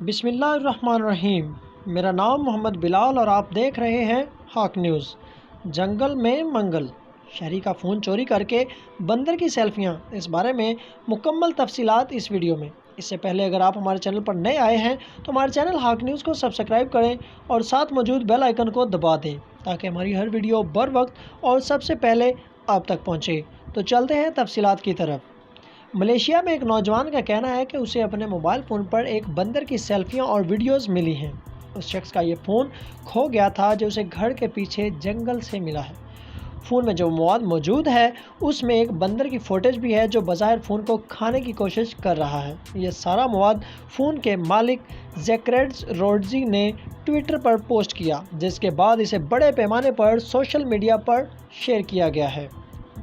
बिस्मिल्लाहिर्रहमानिर्रहीम। मेरा नाम मोहम्मद बिलाल और आप देख रहे हैं हॉक न्यूज़। जंगल में मंगल, शहरी का फ़ोन चोरी करके बंदर की सेल्फियां, इस बारे में मुकम्मल तफसीलात इस वीडियो में। इससे पहले अगर आप हमारे चैनल पर नए आए हैं तो हमारे चैनल हॉक न्यूज़ को सब्सक्राइब करें और साथ मौजूद बेल आइकन को दबा दें ताकि हमारी हर वीडियो बर वक्त और सबसे पहले आप तक पहुँचे। तो चलते हैं तफसीलात की तरफ। मलेशिया में एक नौजवान का कहना है कि उसे अपने मोबाइल फ़ोन पर एक बंदर की सेल्फियां और वीडियोस मिली हैं। उस शख्स का ये फ़ोन खो गया था जो उसे घर के पीछे जंगल से मिला है। फ़ोन में जो मवाद मौजूद है उसमें एक बंदर की फ़ोटेज भी है जो बज़ाहिर फ़ोन को खाने की कोशिश कर रहा है। ये सारा मवाद फ़ोन के मालिक ज़ेक्रेड्स रोड्जी ने ट्विटर पर पोस्ट किया, जिसके बाद इसे बड़े पैमाने पर सोशल मीडिया पर शेयर किया गया है।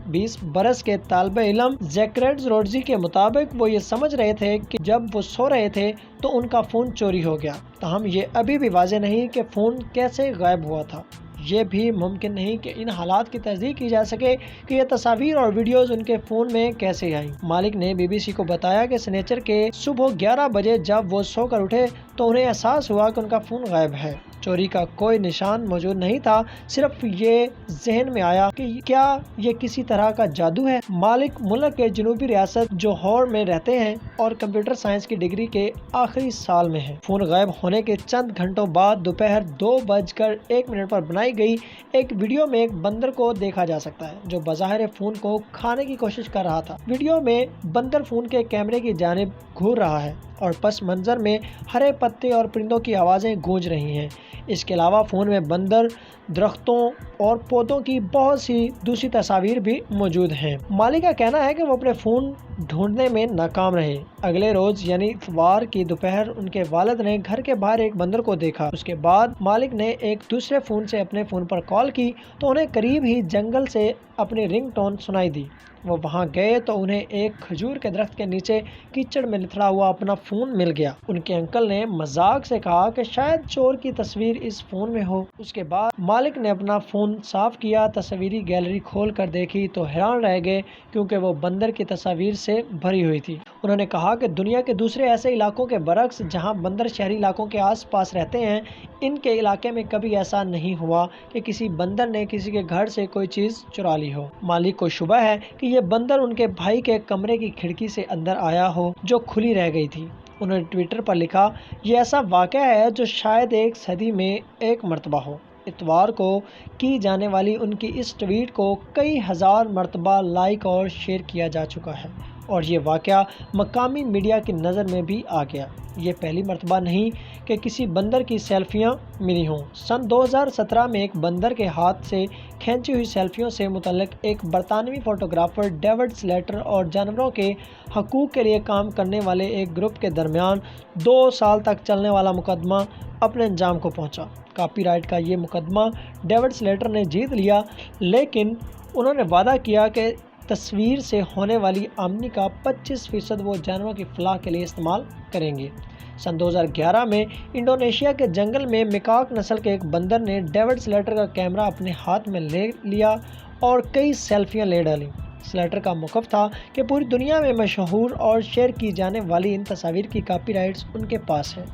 20 बरस के तालिबे इल्म ज़ेक्रेड्स रोड्जी के मुताबिक वो ये समझ रहे थे कि जब वो सो रहे थे तो उनका फ़ोन चोरी हो गया। ताहम ये अभी भी वाज़ेह नहीं कि फ़ोन कैसे गायब हुआ था। ये भी मुमकिन नहीं कि इन हालात की तस्दीक की जा सके कि ये तस्वीर और वीडियोस उनके फ़ोन में कैसे आईं। मालिक ने BBC को बताया कि शनिचर के सुबह 11 बजे जब वो सोकर उठे तो उन्हें एहसास हुआ कि उनका फ़ोन गायब है। चोरी का कोई निशान मौजूद नहीं था, सिर्फ ये जहन में आया कि क्या ये किसी तरह का जादू है। मालिक मुल्क के जनूबी रियासत जोहर में रहते हैं और कंप्यूटर साइंस की डिग्री के आखिरी साल में है। फ़ोन गायब होने के चंद घंटों बाद दोपहर 2:01 पर बनाई गई एक वीडियो में एक बंदर को देखा जा सकता है जो बज़ाहिर फ़ोन को खाने की कोशिश कर रहा था। वीडियो में बंदर फ़ोन के कैमरे की जानिब घूर रहा है और पस मंज़र में हरे पत्ते और परिंदों की आवाज़ें गूंज रही हैं। इसके अलावा फ़ोन में बंदर, दरख्तों और पौधों की बहुत सी दूसरी तस्वीर भी मौजूद हैं। मालिक का कहना है कि वो अपने फ़ोन ढूंढने में नाकाम रहे। अगले रोज़ यानी इतवार की दोपहर उनके वालिद ने घर के बाहर एक बंदर को देखा। उसके बाद मालिक ने एक दूसरे फ़ोन से अपने फ़ोन पर कॉल की तो उन्हें करीब ही जंगल से अपनी रिंगटोन सुनाई दी। वो वहाँ गए तो उन्हें एक खजूर के दरख्त के नीचे कीचड़ में लिथड़ा हुआ अपना फ़ोन मिल गया। उनके अंकल ने मजाक से कहा कि शायद चोर की तस्वीर इस फ़ोन में हो। उसके बाद मालिक ने अपना फ़ोन साफ़ किया, तस्वीरी गैलरी खोल कर देखी तो हैरान रह गए क्योंकि वो बंदर की तस्वीर से भरी हुई थी। उन्होंने कहा कि दुनिया के दूसरे ऐसे इलाकों के बरक्स जहाँ बंदर शहरी इलाकों के आस पास रहते हैं, इनके इलाके में कभी ऐसा नहीं हुआ कि किसी बंदर ने किसी के घर से कोई चीज़ चुरा ली हो। मालिक को शुबह है कि ये बंदर उनके भाई के कमरे की खिड़की से अंदर आया हो जो खुली रह गई थी। उन्होंने ट्विटर पर लिखा, ये ऐसा वाक़या है जो शायद एक सदी में एक मरतबा हो। इतवार को की जाने वाली उनकी इस ट्वीट को कई हज़ार मरतबा लाइक और शेयर किया जा चुका है और ये वाक़या मकामी मीडिया की नज़र में भी आ गया। ये पहली मरतबा नहीं कि किसी बंदर की सेल्फियां मिली हों। सन 2017 में एक बंदर के हाथ से खींची हुई सेल्फियों से मुतल्लिक एक बरतानवी फ़ोटोग्राफ़र डेविड स्लेटर और जानवरों के हकूक़ के लिए काम करने वाले एक ग्रुप के दरमियान 2 साल तक चलने वाला मुकदमा अपने अंजाम को पहुंचा। कॉपीराइट का ये मुकदमा डेविड स्लेटर ने जीत लिया, लेकिन उन्होंने वादा किया कि तस्वीर से होने वाली आमदनी का 25% वो जानवरों की फलाह के लिए इस्तेमाल करेंगे। सन 2011 में इंडोनेशिया के जंगल में मिकाक नस्ल के एक बंदर ने डेविड स्लेटर का कैमरा अपने हाथ में ले लिया और कई सेल्फियां ले डाली। स्लेटर का मौक़िफ़ था कि पूरी दुनिया में मशहूर और शेयर की जाने वाली इन तस्वीर की कॉपीराइट्स उनके पास है,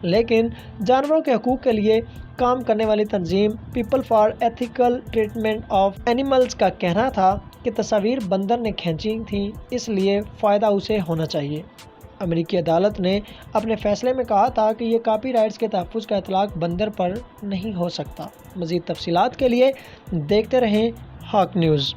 लेकिन जानवरों के हकूक़ के लिए काम करने वाली तंजीम People for Ethical Treatment of Animals का कहना था कि तस्वीर बंदर ने खींची थी, इसलिए फ़ायदा उसे होना चाहिए। अमेरिकी अदालत ने अपने फ़ैसले में कहा था कि ये कॉपीराइट्स के तहफ़्फ़ुज़ का इतलाक़ बंदर पर नहीं हो सकता। मज़ीद तफ़सीलात के लिए देखते रहें हॉक न्यूज़।